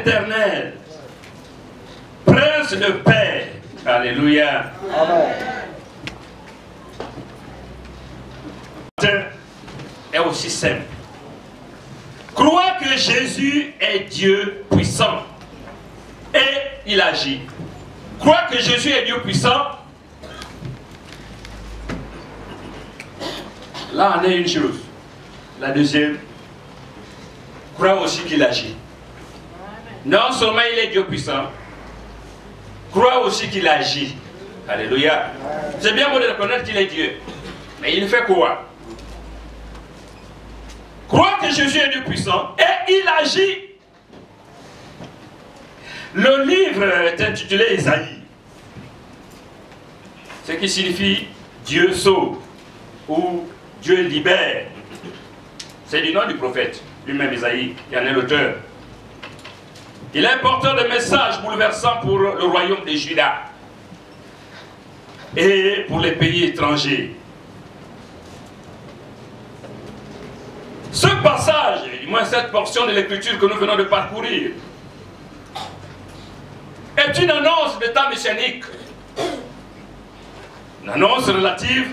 éternel, Prince de paix. Alléluia. Amen. Est aussi simple. Croire que Jésus est Dieu puissant et il agit. Croire que Jésus est Dieu puissant, là on a une chose. La deuxième, croire aussi qu'il agit. Non seulement il est Dieu puissant, croire aussi qu'il agit. Alléluia. C'est bien beau de reconnaître qu'il est Dieu. Mais il fait quoi? Croire que Jésus est Dieu puissant et il agit. Le livre est intitulé Isaïe, ce qui signifie Dieu sauve ou Dieu libère. C'est du nom du prophète, lui-même Isaïe, qui en est l'auteur. Il est porteur de messages bouleversants pour le royaume de Juda et pour les pays étrangers. Ce passage, du moins cette portion de l'écriture que nous venons de parcourir, est une annonce de temps messianique. Une annonce relative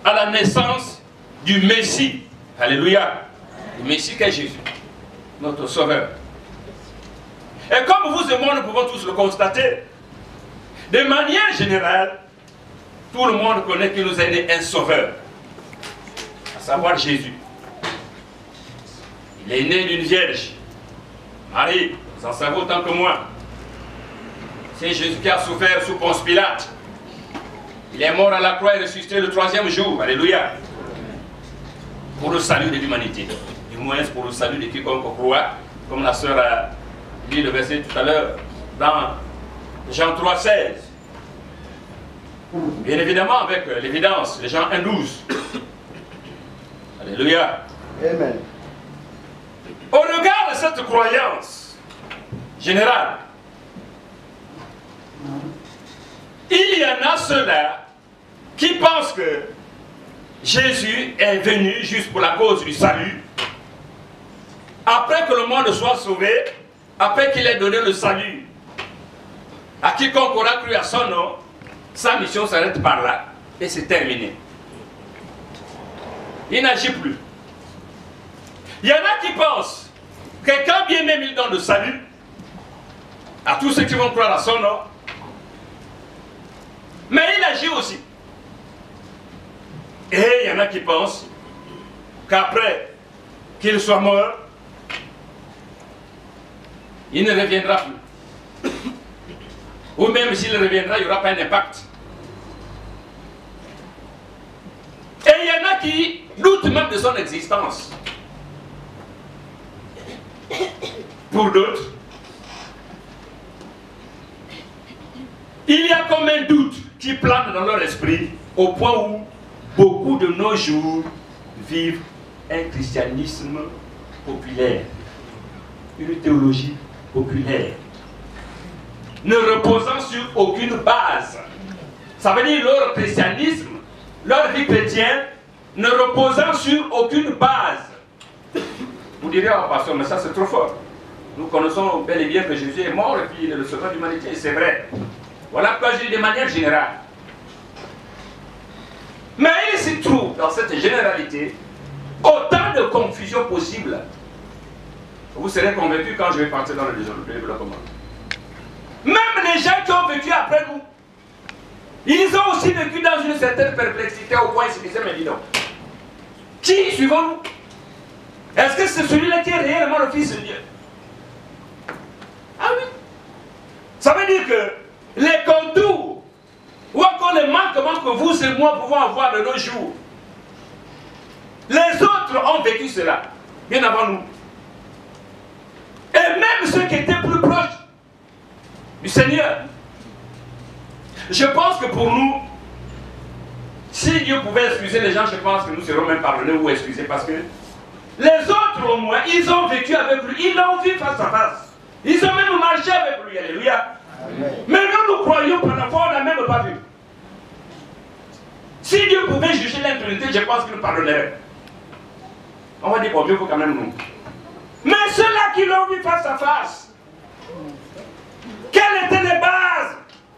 à la naissance du Messie. Alléluia. Le Messie qu'est Jésus, notre Sauveur. Et comme vous et moi, nous pouvons tous le constater, de manière générale, tout le monde connaît qu'il nous est né un Sauveur, à savoir Jésus. Il est né d'une vierge, Marie, vous en savez autant que moi. C'est Jésus qui a souffert sous Ponce Pilate. Il est mort à la croix et ressuscité le 3e jour. Alléluia. Pour le salut de l'humanité. Du moins pour le salut de quiconque croit. Comme la sœur a lu le verset tout à l'heure dans Jean 3,16. Bien évidemment avec l'évidence de Jean 1,12. Alléluia. Amen. Au regard de cette croyance générale, il y en a ceux-là qui pensent que Jésus est venu juste pour la cause du salut. Après que le monde soit sauvé, après qu'il ait donné le salut à quiconque aura cru à son nom, sa mission s'arrête par là et c'est terminé. Il n'agit plus. Il y en a qui pensent que quand bien même il donne le salut à tous ceux qui vont croire à son nom, mais il agit aussi. Et il y en a qui pensent qu'après qu'il soit mort, il ne reviendra plus. Ou même s'il reviendra, il n'y aura pas un impact. Et il y en a qui doutent même de son existence. Pour d'autres, il y a comme un doute qui plane dans leur esprit au point où beaucoup de nos jours vivent un christianisme populaire, une théologie populaire, ne reposant sur aucune base. Ça veut dire leur christianisme, leur vie chrétienne, ne reposant sur aucune base. Vous direz, oh pasteur, mais ça c'est trop fort. Nous connaissons bel et bien que Jésus est mort et puis il est le sauveur de l'humanité, c'est vrai. Voilà pourquoi je dis de manière générale. Mais il s'y trouve dans cette généralité autant de confusion possible. Vous serez convaincus quand je vais partir dans le développement. Même les gens qui ont vécu après nous, ils ont aussi vécu dans une certaine perplexité au point où ils se disaient, mais dis donc, qui suivons-nous? Est-ce que c'est celui-là qui est réellement le Fils de Dieu? Ah oui. Ça veut dire que les contours ou encore les manquements que vous et moi pouvons avoir de nos jours, les autres ont vécu cela, bien avant nous. Et même ceux qui étaient plus proches du Seigneur. Je pense que pour nous, si Dieu pouvait excuser les gens, je pense que nous serons même pardonnés ou excusés parce que les autres au moins, ils ont vécu avec lui, ils l'ont vu face à face. Ils ont même marché avec lui, alléluia. Amen. Mais nous croyons par la foi, on n'a même pas vu. Si Dieu pouvait juger l'intériorité, je pense qu'il nous pardonnerait. On va dire, bon, Dieu faut quand même nous. Mais ceux-là qui l'ont vu face à face, quelles étaient les bases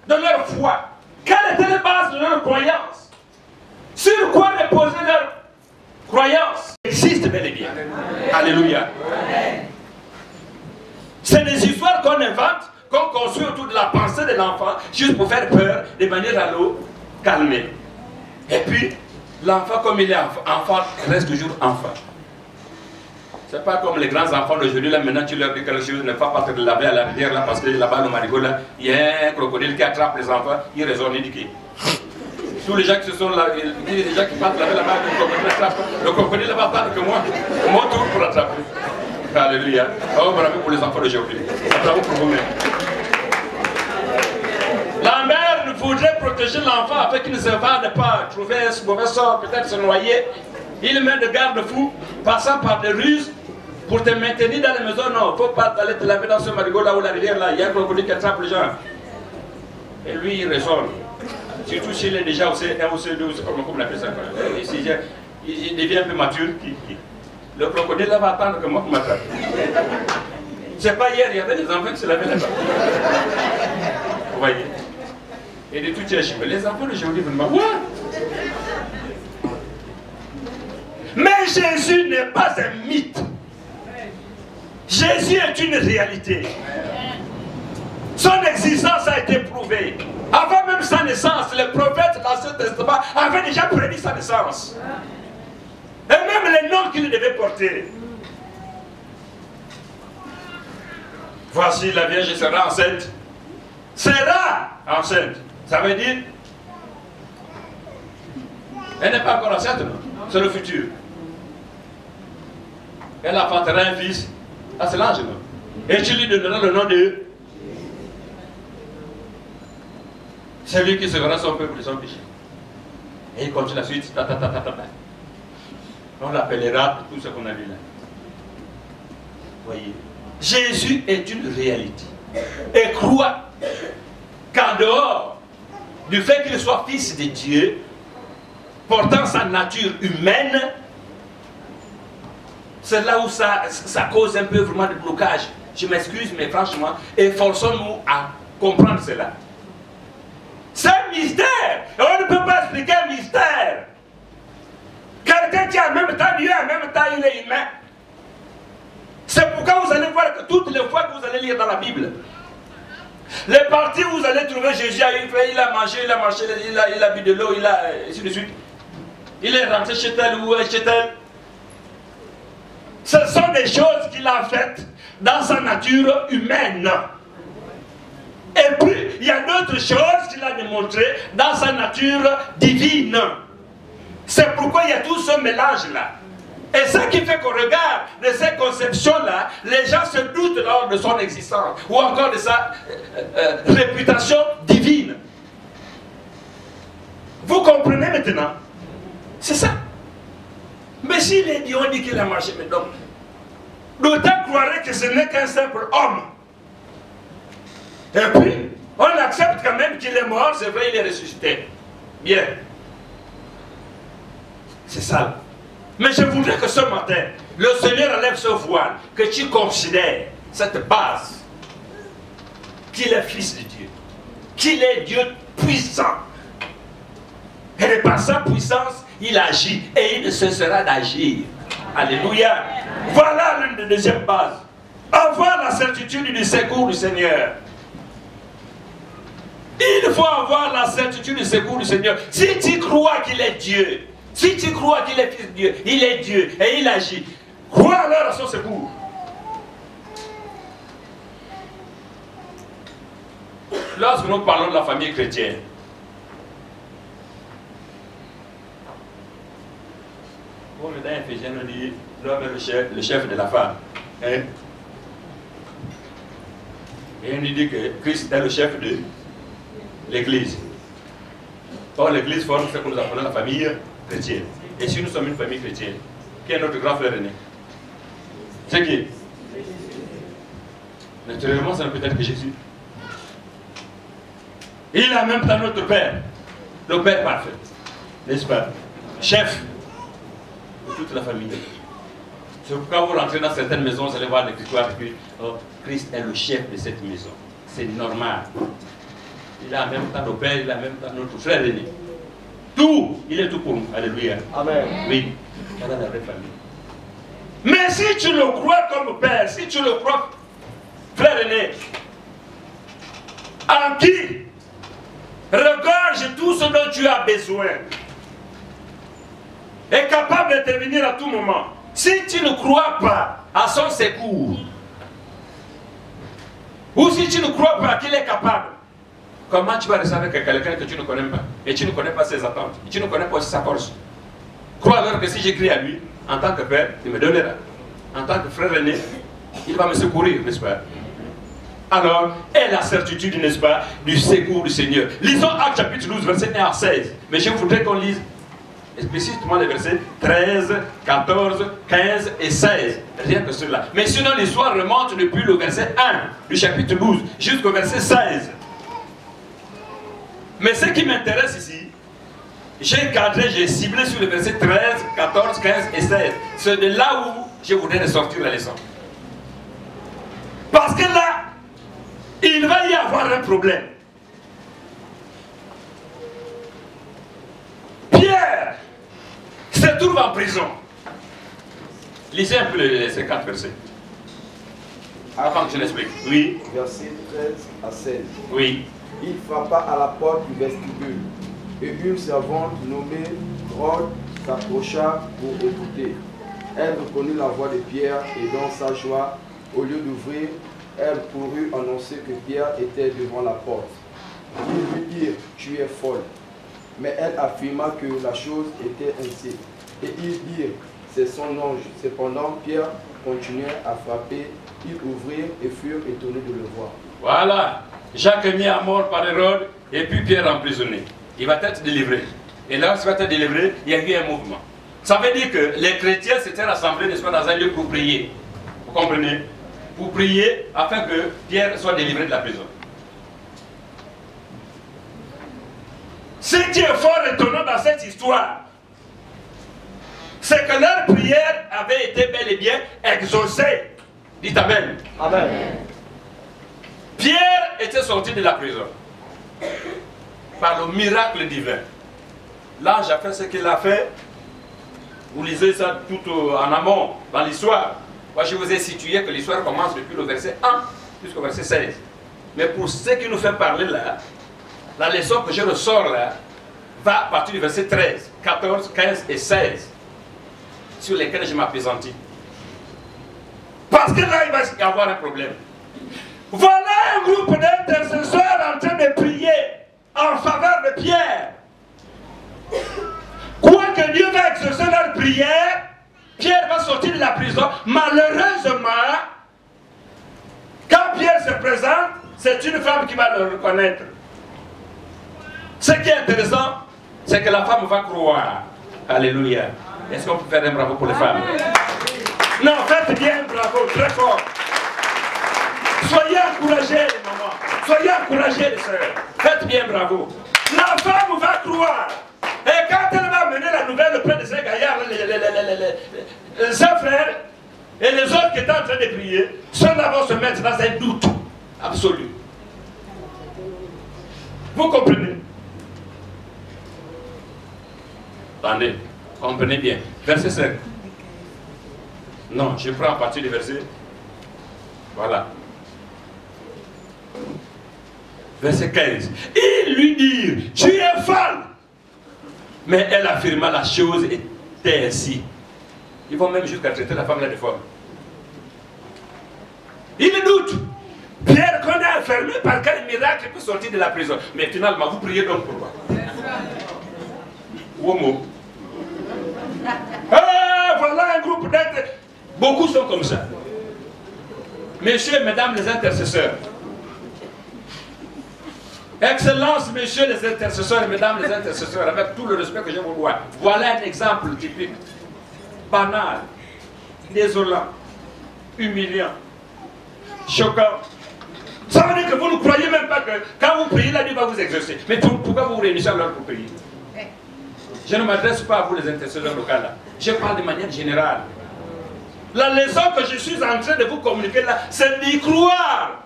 de leur foi? Quelles étaient les bases de leur croyance? Sur quoi reposer leur croyance? Existe bel et bien. Alléluia. C'est des histoires qu'on invente, qu'on construit autour de la pensée de l'enfant, juste pour faire peur, de manière à le calmer. Et puis, l'enfant, comme il est enfant, reste toujours enfant. C'est pas comme les grands enfants d'aujourd'hui, là, maintenant tu leur dis quelque chose, ne va pas te laver à la rivière, là, parce que là-bas, le marigot, là, il y a un crocodile qui attrape les enfants, il raisonne, il dit que tous les gens qui se sont là, il y a des gens qui partent laver là-bas, le crocodile va attendre que moi, mon tour pour attraper. Alléluia. Oh, bravo pour les enfants d'aujourd'hui. Bravo pour vous-même. La mère voudrait protéger l'enfant afin qu'il ne se vade pas, trouver un mauvais sort, peut-être se noyer. Il met de garde-fous, passant par des ruses, pour te maintenir dans la maison. Non, il ne faut pas aller te laver dans ce marigot là ou la rivière là. Il y a un crocodile qui attrape les gens. Et lui, il raisonne. Surtout s'il est déjà au C1 ou C2, ou comment on appelle ça. Il devient un peu mature. Le crocodile là va attendre que moi je m'attrape. C'est pas hier, il y avait des enfants qui se lavaient là-bas. Vous voyez? Et de tout mais les enfants d'aujourd'hui vont me dire, ouais. Mais Jésus n'est pas un mythe. Jésus est une réalité. Son existence a été prouvée. Avant même sa naissance, les prophètes dans l'Ancien Testament avaient déjà prédit sa naissance. Et même les noms qu'il devait porter. Voici la Vierge sera enceinte. Sera enceinte. Ça veut dire, elle n'est pas encore enceinte, c'est le futur. Elle enfantera un fils. Ah, c'est l'ange, non? Et tu lui donneras le nom de celui qui sauvera son peuple de son péché. Et il continue la suite. On l'appellera tout ce qu'on a vu là. Voyez. Jésus est une réalité. Et crois qu'en dehors du fait qu'il soit fils de Dieu, portant sa nature humaine, c'est là où ça cause un peu vraiment de blocage. Je m'excuse, mais franchement, efforçons-nous à comprendre cela. C'est un mystère. Et on ne peut pas expliquer un mystère. Quelqu'un qui a en même temps Dieu, en même temps il est humain. C'est pourquoi vous allez voir que toutes les fois que vous allez lire dans la Bible, les parties où vous allez trouver Jésus, il a mangé, il a marché, il a bu de l'eau, il a ainsi de suite. Il est rentré chez tel ou chez tel. Ce sont des choses qu'il a faites dans sa nature humaine. Et puis, il y a d'autres choses qu'il a démontrées dans sa nature divine. C'est pourquoi il y a tout ce mélange-là. Et ce qui fait qu'au regard de ces conceptions-là, les gens se doutent lors de son existence, ou encore de sa réputation divine. Vous comprenez maintenant? C'est ça. Mais s'il est dit, on dit qu'il a marché, mais donc, d'autant croirait que ce n'est qu'un simple homme. Et puis, on accepte quand même qu'il est mort, c'est vrai, il est ressuscité. Bien. C'est ça. Mais je voudrais que ce matin, le Seigneur enlève ce voile, que tu considères cette base, qu'il est fils de Dieu, qu'il est Dieu puissant. Et par sa puissance, il agit et il ne cessera d'agir. Alléluia. Voilà l'une des deuxièmes bases. Avoir la certitude du secours du Seigneur. Il faut avoir la certitude du secours du Seigneur. Si tu crois qu'il est Dieu, si tu crois qu'il est fils de Dieu, il est Dieu et il agit, crois alors à son secours. Lorsque nous parlons de la famille chrétienne, comme dans Éphésiens nous dit, l'homme est le chef de la femme. Hein? Et on nous dit que Christ est le chef de l'Église. Or, l'Église forme ce que nous appelons la famille chrétienne. Et si nous sommes une famille chrétienne, qui est notre grand frère aîné? C'est qui? Naturellement, ça ne peut être que Jésus. Il a même temps notre Père, le Père parfait, n'est-ce pas? Chef de toute la famille. C'est pourquoi vous rentrez dans certaines maisons, vous allez voir l'écritoire et puis, oh, Christ est le chef de cette maison. C'est normal. Il a en même temps nos pères, il a en même temps notre frère aîné. Tout, il est tout pour nous. Alléluia. Amen. Oui, voilà la vraie famille. Mais si tu le crois comme père, si tu le crois frère aîné, en qui regorge tout ce dont tu as besoin, est capable d'intervenir à tout moment. Si tu ne crois pas à son secours, ou si tu ne crois pas qu'il est capable, comment tu vas rester avec quelqu'un que tu ne connais pas, et tu ne connais pas ses attentes, et tu ne connais pas aussi sa force? Crois alors que si j'écris à lui, en tant que père, il me donnera. En tant que frère aîné, il va me secourir, n'est-ce pas? Alors, est la certitude, n'est-ce pas, du secours du Seigneur. Lisons Actes chapitre 12, verset 1 à 16. Mais je voudrais qu'on lise explicitement les versets 13, 14, 15 et 16. Rien que cela. Mais sinon, l'histoire remonte depuis le verset 1 du chapitre 12 jusqu'au verset 16. Mais ce qui m'intéresse ici, j'ai cadré, j'ai ciblé sur les versets 13, 14, 15 et 16. C'est de là où je voudrais ressortir la leçon. Parce que là, il va y avoir un problème. Pierre se trouve en prison. Lisez un peu les 50 versets. Avant que je l'explique. Oui. Verset 13 à 16. Oui. Il frappa à la porte du vestibule, et une servante nommée Rhode s'approcha pour écouter. Elle reconnut la voix de Pierre, et dans sa joie, au lieu d'ouvrir, elle courut annoncer que Pierre était devant la porte. Ils lui dirent, tu es folle. Mais elle affirma que la chose était ainsi. Et ils dirent, c'est son ange. Cependant, Pierre continuait à frapper. Ils ouvrirent et furent étonnés de le voir. Voilà. Jacques est mis à mort par Hérode et puis Pierre emprisonné. Il va être délivré. Et là, il va être délivré, il y a eu un mouvement. Ça veut dire que les chrétiens s'étaient rassemblés, n'est-ce pas, dans un lieu pour prier. Vous comprenez? Pour prier afin que Pierre soit délivré de la prison. Ce qui est fort étonnant dans cette histoire, c'est que leur prière avait été bel et bien exaucée. Dites Amen. Amen. Pierre était sorti de la prison par le miracle divin. L'ange a fait ce qu'il a fait. Vous lisez ça tout en amont dans l'histoire. Moi, je vous ai situé que l'histoire commence depuis le verset 1 jusqu'au verset 16. Mais pour ce qui nous fait parler là, la leçon que je ressors là, va à partir du verset 13, 14, 15 et 16, sur lesquels je m'appesantis. Parce que là, il va y avoir un problème. Voilà un groupe d'intercesseurs en train de prier en faveur de Pierre. Quoique Dieu va exaucer leur prière, Pierre va sortir de la prison. Malheureusement, quand Pierre se présente, c'est une femme qui va le reconnaître. Ce qui est intéressant, c'est que la femme va croire. Alléluia. Est-ce qu'on peut faire un bravo pour les femmes? Non, faites bien un bravo, très fort. Soyez encouragés les mamans. Soyez encouragés les sœurs. Faites bien bravo. La femme va croire. Et quand elle va mener la nouvelle auprès de ces gaillards, ses frères et les autres qui étaient en train de prier, ceux-là vont se mettre dans un doute absolu. Vous comprenez? Attendez, comprenez bien. Verset 5. Non, je prends à partir du verset. Voilà. Verset 15. Ils lui dirent, tu es folle. Mais elle affirma la chose était ainsi. Ils vont même jusqu'à traiter la femme là de folle. Il doute. Pierre qu'on a enfermé par quel miracle peut sortir de la prison. Mais finalement, vous priez donc pourquoi? Womo. Ah, voilà un groupe d'être. Beaucoup sont comme ça. Messieurs et mesdames les intercesseurs. Excellences, messieurs les intercesseurs et mesdames les intercesseurs, avec tout le respect que je vous dois. Voilà un exemple typique, banal, désolant, humiliant, choquant. Ça veut dire que vous ne croyez même pas que quand vous priez, là, Dieu va vous exaucer. Mais pourquoi vous vous réunissez alors pour prier? Je ne m'adresse pas à vous les intercesseurs locaux là. Je parle de manière générale. La leçon que je suis en train de vous communiquer là, c'est d'y croire.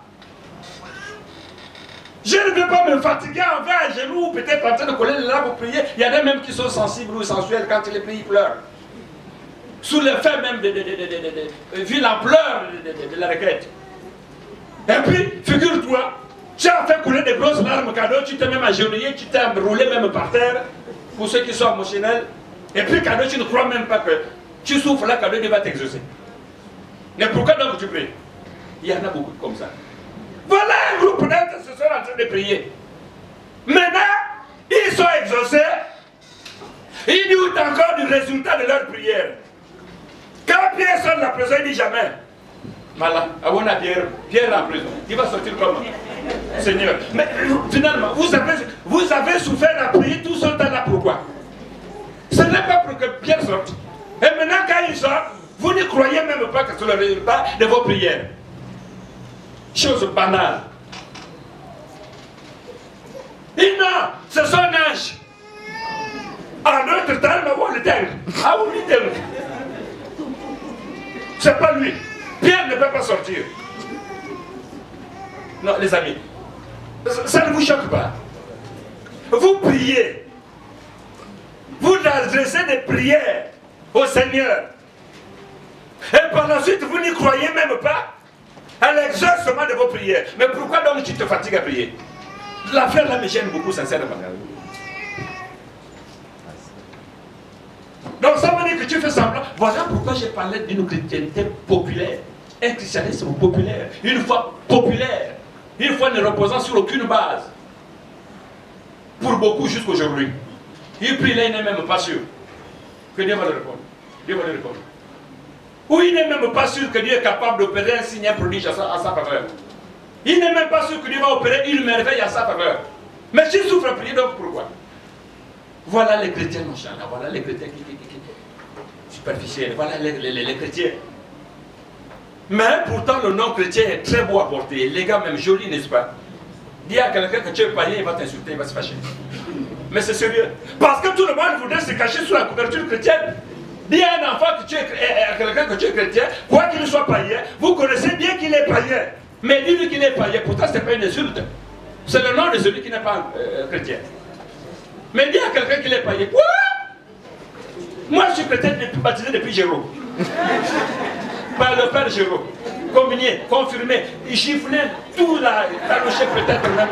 Je ne vais pas me fatiguer en vain à genoux, peut-être en train de coller les larmes pour prier. Il y en a même qui sont sensibles ou sensuels quand ils les prient, ils pleurent. Sous l'effet même vu l'ampleur de la requête. Et puis, figure-toi, tu as fait couler des grosses larmes cadeau, tu t'es même agenouillé, tu t'es roulé même par terre, pour ceux qui sont émotionnels. Et puis cadeau, tu ne crois même pas que tu souffres là, cadeau, il va t'exaucer. Mais pourquoi donc tu pries? Il y en a beaucoup comme ça. Voilà un groupe d'intercesseurs en train de prier. Maintenant, ils sont exaucés. Ils doutent encore du résultat de leur prière. Quand Pierre sort de la prison, il dit jamais. Voilà, on a Pierre en prison. Il va sortir comment? Seigneur. Mais finalement, vous avez souffert à prier tout ce temps-là. Pourquoi? Ce n'est pas pour que Pierre sorte. Et maintenant, quand il sort, vous ne croyez même pas que c'est le résultat de vos prières. Chose banale. Et non, c'est son ange. En notre temps, on le terme. Ah oui, le terme. C'est pas lui. Pierre ne peut pas sortir. Non, les amis, ça ne vous choque pas. Vous priez. Vous adressez des prières au Seigneur. Et par la suite, vous n'y croyez même pas à l'exaucement de vos prières. Mais pourquoi donc tu te fatigues à prier? L'affaire là me gêne beaucoup, sincèrement. Donc ça veut dire que tu fais semblant. Voilà pourquoi j'ai parlé d'une chrétienté populaire. Un christianisme populaire. Une foi populaire. Une foi ne reposant sur aucune base. Pour beaucoup jusqu'aujourd'hui. Il prie là, il n'est même pas sûr que Dieu va le répondre. Dieu va le répondre. Ou il n'est même pas sûr que Dieu est capable d'opérer un signe, un prodige à sa faveur. Il n'est même pas sûr que Dieu va opérer une merveille à sa faveur. Mais tu souffres à prier, donc pourquoi? Voilà les chrétiens nonchalants, voilà les chrétiens qui superficiels, voilà les chrétiens. Mais pourtant le nom chrétien est très beau à porter, les gars même joli, n'est-ce pas? Dis à quelqu'un que tu es païen, il va t'insulter, il va se fâcher. Mais c'est sérieux. Parce que tout le monde voudrait se cacher sous la couverture chrétienne. Dis à un enfant que tu es quelqu'un que tu es chrétien, quoi qu'il soit païen, vous connaissez bien qu'il est païen. Mais dis-lui qu'il est païen, pourtant ce n'est pas une insulte. C'est le nom de celui qui n'est pas chrétien. Mais dis à quelqu'un qu'il est païen. Quoi? Moi je suis chrétien baptisé depuis Jérôme. Par le père Jérôme. Communié, confirmé, il chiffrait tout là, taloché peut-être même.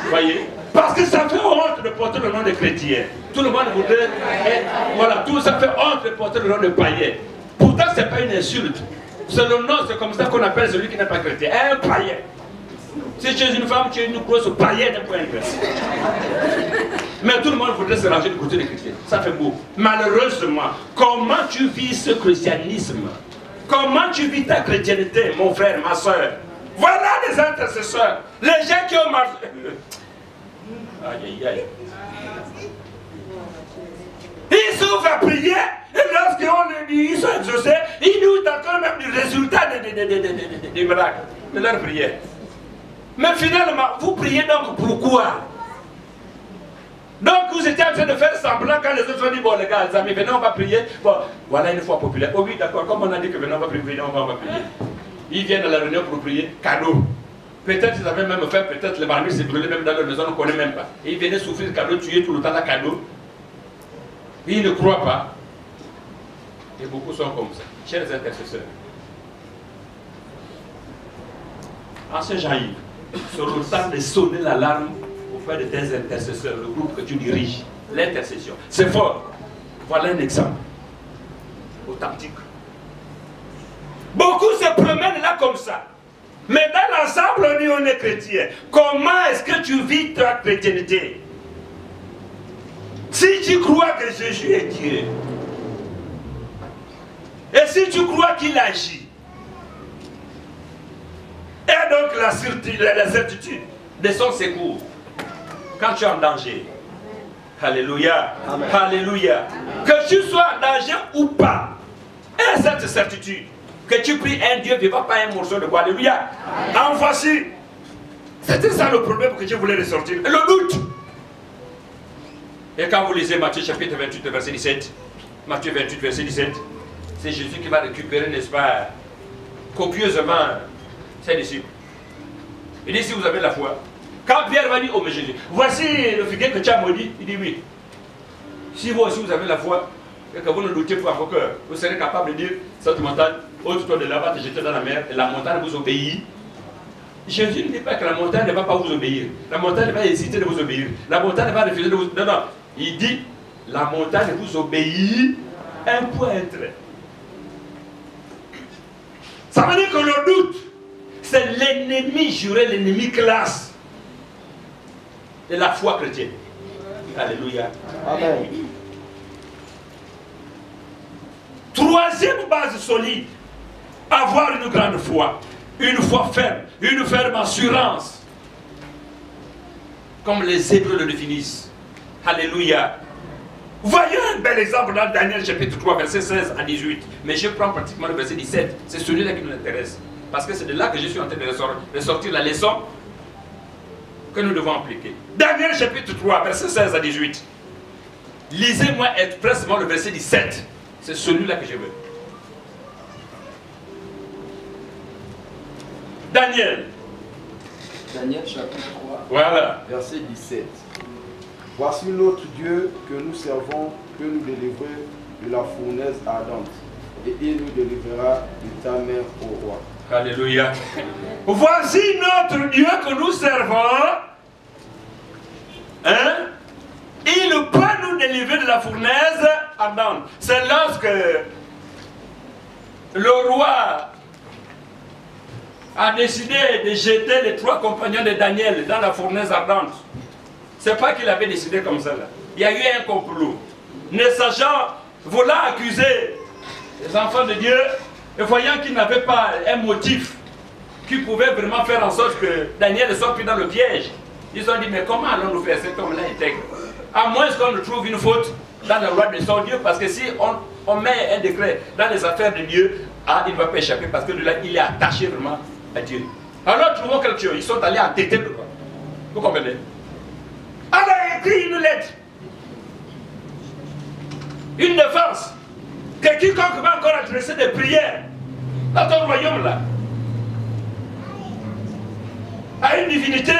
Vous voyez? Parce que ça fait honte de porter le nom de chrétien. Tout le monde voudrait être, voilà, tout ça fait honte de porter le nom de païen. Pourtant, ce n'est pas une insulte. C'est le nom, c'est comme ça qu'on appelle celui qui n'est pas chrétien. Un païen. Si tu es une femme, tu es une grosse païenne d'un point de vue. Mais tout le monde voudrait se ranger du côté des chrétiens. Ça fait beau. Malheureusement, comment tu vis ce christianisme? Comment tu vis ta chrétienté, mon frère, ma soeur? Voilà les intercesseurs. Les gens qui ont marché. Aïe, aïe, aïe. Ils souffrent à prier, et lorsqu'on le dit, ils sont exaucés, ils doutent encore même du résultat des miracles, de leur prière. Mais finalement, vous priez donc pourquoi? Donc vous étiez en train de faire semblant quand les autres ont dit, bon les gars, les amis, venez on va prier. Bon, voilà une foi populaire. Oh oui, d'accord, comme on a dit que venez on va prier, venez on va prier. Ils viennent à la réunion pour prier, cadeau. Peut-être ils avaient même fait, peut-être les barbiers s'est brûlé même dans leur maison, on ne connaît même pas. Et ils venaient souffrir cadeau, tuer tout le temps à cadeau. Ils ne croient pas. Et beaucoup sont comme ça. Chers intercesseurs. En ce Jean-Yves, sur le temps de sonner l'alarme auprès de tes intercesseurs, le groupe que tu diriges, l'intercession. C'est fort. Voilà un exemple authentique. Beaucoup se promènent là comme ça. Mais dans l'ensemble, on dit on est chrétien. Comment est-ce que tu vis ta chrétienté? Si tu crois que Jésus est Dieu, et si tu crois qu'il agit, et donc la certitude de son secours, quand tu es en danger, alléluia, amen. Alléluia, que tu sois en danger ou pas, et cette certitude, que tu pries un Dieu vivant, pas un morceau de bois. Alléluia. En voici. C'était ça le problème que je voulais ressortir. Le doute. Et quand vous lisez Matthieu chapitre 28, verset 17, Matthieu 28, verset 17, c'est Jésus qui va récupérer, n'est-ce pas, copieusement ses disciples. Il dit, si vous avez la foi. Quand Pierre va dire, oh mais Jésus, voici le figuier que tu as maudit, il dit oui. Si vous aussi vous avez la foi, et que vous ne doutez pas encore que vous serez capable de dire, cette montagne, ôte-toi de là, va te jeter dans la mer, et la montagne vous obéit. Jésus ne dit pas que la montagne ne va pas vous obéir. La montagne va hésiter de vous obéir. La montagne va refuser de vous... Non, non. Il dit, la montagne vous obéit, un point, un trait. Ça veut dire que le doute, c'est l'ennemi juré, l'ennemi classe de la foi chrétienne. Alléluia. Amen. Troisième base solide, avoir une grande foi, une foi ferme, une ferme assurance, comme les Hébreux le définissent. Alléluia. Voyons un bel exemple dans Daniel chapitre 3, verset 16 à 18. Mais je prends pratiquement le verset 17. C'est celui-là qui nous intéresse. Parce que c'est de là que je suis en train de sortir la leçon que nous devons appliquer. Daniel chapitre 3, verset 16 à 18. Lisez-moi expressément le verset 17. C'est celui-là que je veux. Daniel. Daniel chapitre 3, Voilà. verset 17. Voici notre Dieu que nous servons, peut nous délivrer de la fournaise ardente, et il nous délivrera de ta main, ô roi. Alléluia. Voici notre Dieu que nous servons. Hein? Il peut nous délivrer de la fournaise ardente. C'est lorsque le roi a décidé de jeter les 3 compagnons de Daniel dans la fournaise ardente. C'est pas qu'il avait décidé comme ça là. Il y a eu un complot. Ne sachant, voulant accuser les enfants de Dieu, et voyant qu'ils n'avaient pas un motif qui pouvait vraiment faire en sorte que Daniel soit pris dans le piège, ils ont dit, mais comment allons-nous faire cet homme-là intègre? À moins qu'on ne trouve une faute dans la loi de son Dieu, parce que si on met un décret dans les affaires de Dieu, ah, il ne va pas échapper, parce que de là, il est attaché vraiment à Dieu. Alors trouvons quelque chose, ils sont allés entêter le roi. Vous comprenez? Alors il a écrit une lettre, une défense, que quiconque va encore adresser des prières dans ton royaume là, à une divinité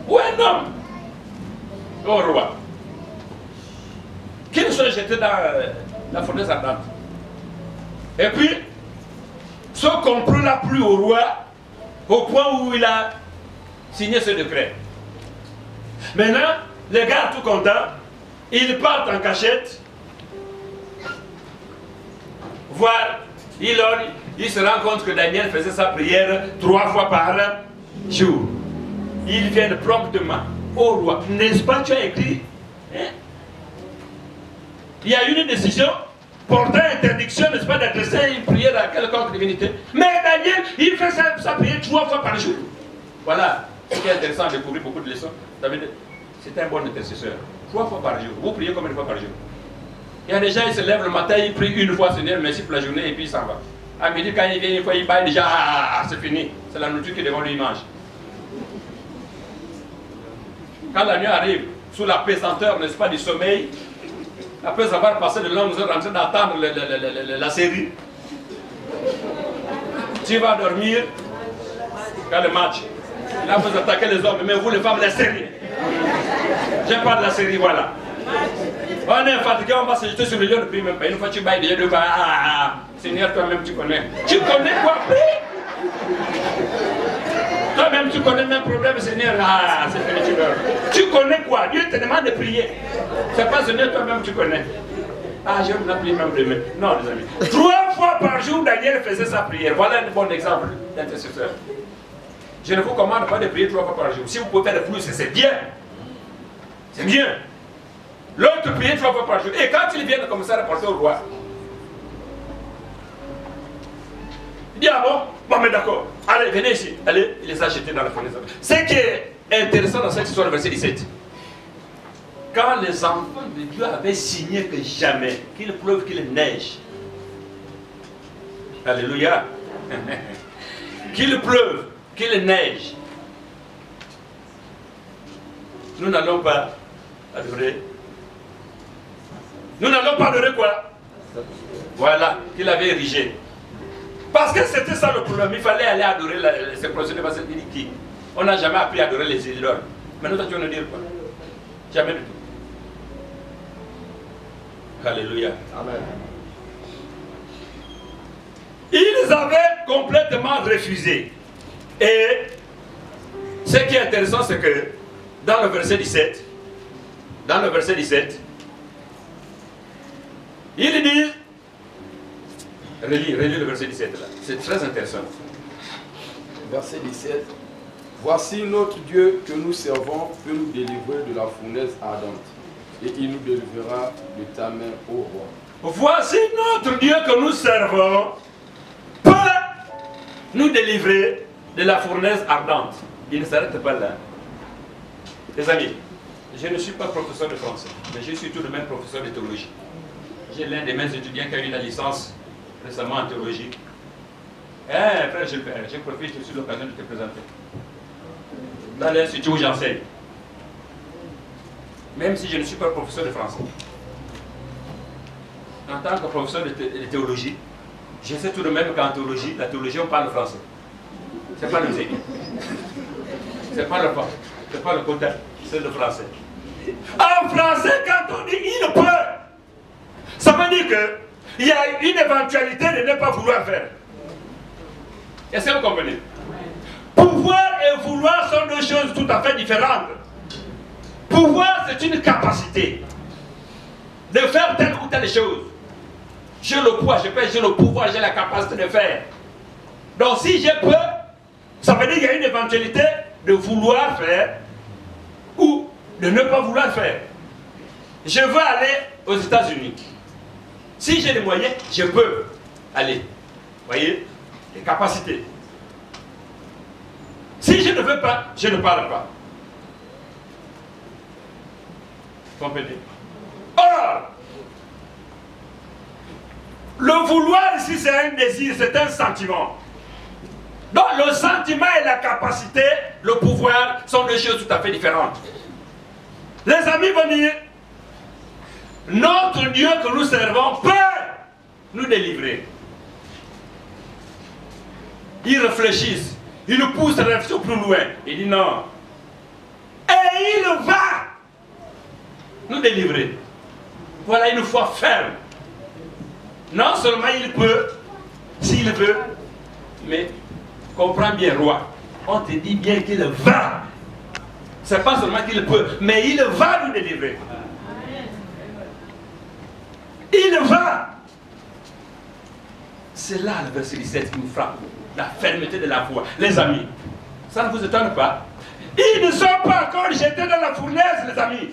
ou un homme, au roi, qu'ils soient jetés dans la fournaise ardente. Et puis, ce complot l'a plu au roi au point où il a signé ce décret. Maintenant, les gars tout contents, ils partent en cachette, voir, il se rend compte que Daniel faisait sa prière 3 fois par jour. Ils viennent promptement au roi. N'est-ce pas, tu as écrit? Hein? Il y a une décision portant interdiction, n'est-ce pas, d'adresser une prière à quelconque divinité. Mais Daniel, il fait sa prière 3 fois par jour. Voilà. Ce qui est intéressant à découvrir beaucoup de leçons. C'est un bon intercesseur. 3 fois par jour. Vous priez combien de fois par jour? Il y a des gens, ils se lèvent le matin, ils prient une fois, Seigneur, merci pour la journée, et puis il s'en va. À midi, quand il vient une fois, il baille déjà, c'est fini. C'est la nourriture qui devant lui mange. Quand la nuit arrive, sous la pesanteur, n'est-ce pas, du sommeil, après avoir passé de longues heures en train d'attendre la série, tu vas dormir quand le match. Là, vous attaquez les hommes, mais vous, les femmes, la série. Je parle de la série, voilà. On est fatigué, on va se jeter sur le lieu de prier, même pas. Une fois tu bailles déjà deux fois, Seigneur, toi-même tu connais. Tu connais quoi? Toi-même tu connais le même problème, Seigneur. C'est fini, tu dors. Tu connais quoi? Dieu te demande de prier. C'est pas Seigneur, toi-même tu connais. Je vais me prier même demain. Non, les amis. 3 fois par jour, Daniel faisait sa prière. Voilà un bon exemple d'intercesseur. Je ne vous commande pas de prier 3 fois par jour. Si vous pouvez faire plus, c'est bien. C'est bien. L'autre priait 3 fois par jour. Et quand il vient de commencer à rapporter au roi, il dit, ah bon? Bon, mais d'accord. Allez, venez ici. Allez, il les a jetés dans la fournaise. Ce qui est intéressant dans cette histoire, le verset 17. Quand les enfants de Dieu avaient signé que jamais, qu'il pleuve, qu'il neige. Alléluia. Qu'il pleuve, qu'il neige. Nous n'allons pas adorer. Nous n'allons pas adorer quoi? Voilà, qu'il avait érigé. Parce que c'était ça le problème. Il fallait aller adorer ces procédés. Parce qu'il dit qui? On n'a jamais appris à adorer les idoles. Maintenant, toi, tu vas nous dire quoi? Jamais du tout. Alléluia. Amen. Ils avaient complètement refusé. Et ce qui est intéressant, c'est que dans le verset 17, il dit, relis le verset 17 là, c'est très intéressant. Verset 17. Voici notre Dieu que nous servons peut nous délivrer de la fournaise ardente, et il nous délivrera de ta main, ô roi. Voici notre Dieu que nous servons peut nous délivrer de la fournaise ardente. Il ne s'arrête pas là. Les amis, je ne suis pas professeur de français, mais je suis tout de même professeur de théologie. J'ai l'un de mes étudiants qui a eu la licence récemment en théologie. Frère Gilbert, je profite de l'occasion de te présenter. Dans l'institut où j'enseigne. Même si je ne suis pas professeur de français. En tant que professeur de théologie, je sais tout de même qu'en théologie, la théologie, on parle français. C'est pas le musique. C'est pas le pas. C'est pas le côté. C'est le français. En français, quand on dit il peut, ça veut dire qu'il y a une éventualité de ne pas vouloir faire. Est-ce que vous comprenez? Pouvoir et vouloir sont deux choses tout à fait différentes. Pouvoir, c'est une capacité de faire telle ou telle chose. J'ai le pouvoir, j'ai le pouvoir, j'ai la capacité de faire. Donc si j'ai peur, ça veut dire qu'il y a une éventualité de vouloir faire ou de ne pas vouloir faire. Je veux aller aux États-Unis. Si j'ai les moyens, je peux aller. Vous voyez? Les capacités. Si je ne veux pas, je ne parle pas. Vous comprenez? Or, le vouloir ici, c'est un désir, c'est un sentiment. Donc, le sentiment et la capacité, le pouvoir, sont deux choses tout à fait différentes. Les amis vont dire, notre Dieu que nous servons peut nous délivrer. Ils réfléchissent, ils nous poussent la réflexion plus loin. Il dit non. Et il va nous délivrer. Voilà une foi ferme. Non seulement il peut, s'il veut, mais comprends bien, roi, on te dit bien qu'il va. C'est pas seulement qu'il peut, mais il va nous délivrer. Il va. C'est là le verset 17 qui nous frappe. La fermeté de la foi. Les amis, ça ne vous étonne pas? Ils ne sont pas encore jetés dans la fournaise, les amis.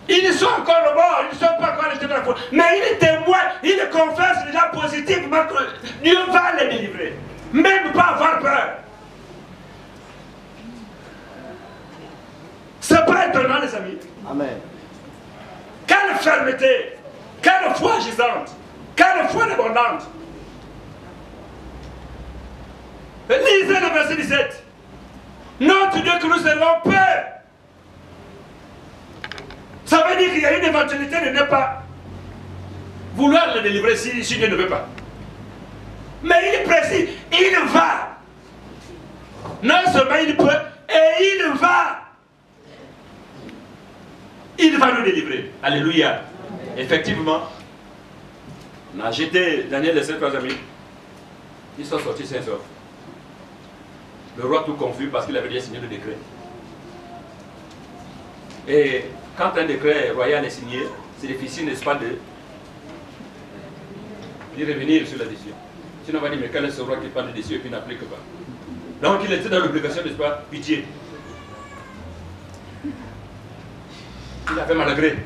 Ils sont encore morts, ils ne sont pas encore jetés dans la fournaise. Mais ils témoignent, ils confessent déjà positivement que Dieu va les délivrer. Même pas avoir peur. C'est pas étonnant, les amis. Amen. Quelle fermeté, quelle foi gisante, quelle foi abondante. Lisez le verset 17. Notre Dieu que nous servons peut. Ça veut dire qu'il y a une éventualité de ne pas vouloir le délivrer si Dieu ne veut pas. Mais il précise, il va. Non seulement il peut, et il va. Il va nous délivrer. Alléluia. Effectivement, on a jeté Daniel et ses trois amis. Ils sont sortis sains et saufs. Le roi tout confus parce qu'il avait déjà signé le décret. Et quand un décret royal est signé, c'est difficile, n'est-ce pas, de revenir sur la décision. Sinon on va dire, mais quel est ce roi qui prend des décisions et qui n'applique pas? Donc il était dans l'obligation, n'est-ce pas, pitié. Il avait malgré.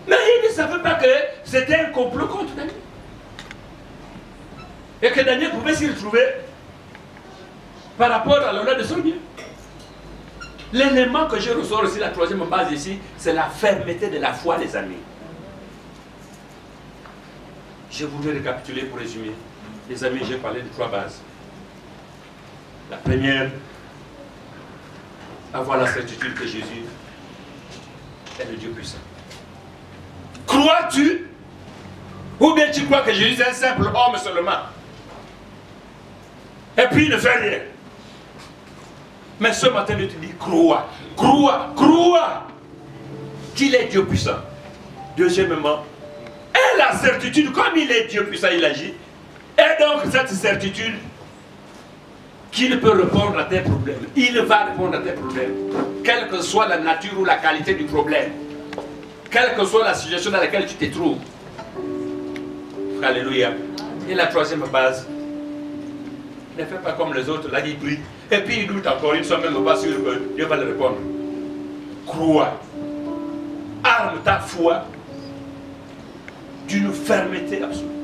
Mais il ne savait pas que c'était un complot contre Daniel. Et que Daniel pouvait s'y retrouver par rapport à l'honneur de son Dieu. L'élément que je ressors aussi, la troisième base ici, c'est la fermeté de la foi, les amis. Je voudrais récapituler pour résumer. Les amis, j'ai parlé de trois bases. La première, avoir la certitude que Jésus est le Dieu puissant. Crois-tu Ou bien tu crois que Jésus est un simple homme seulement. Et puis il ne fait rien. Mais ce matin, je te dis, crois, crois, crois qu'il est Dieu puissant. Deuxièmement, et la certitude, comme il est Dieu puissant, il agit. Et donc cette certitude qu'il peut répondre à tes problèmes. Il va répondre à tes problèmes. Quelle que soit la nature ou la qualité du problème. Quelle que soit la situation dans laquelle tu te trouves. Alléluia. Et la troisième base, ne fais pas comme les autres, là ils prient. Et puis ils doutent encore, ils ne sont même pas sûrs que Dieu va leur répondre. Crois. Arme ta foi d'une fermeté absolue.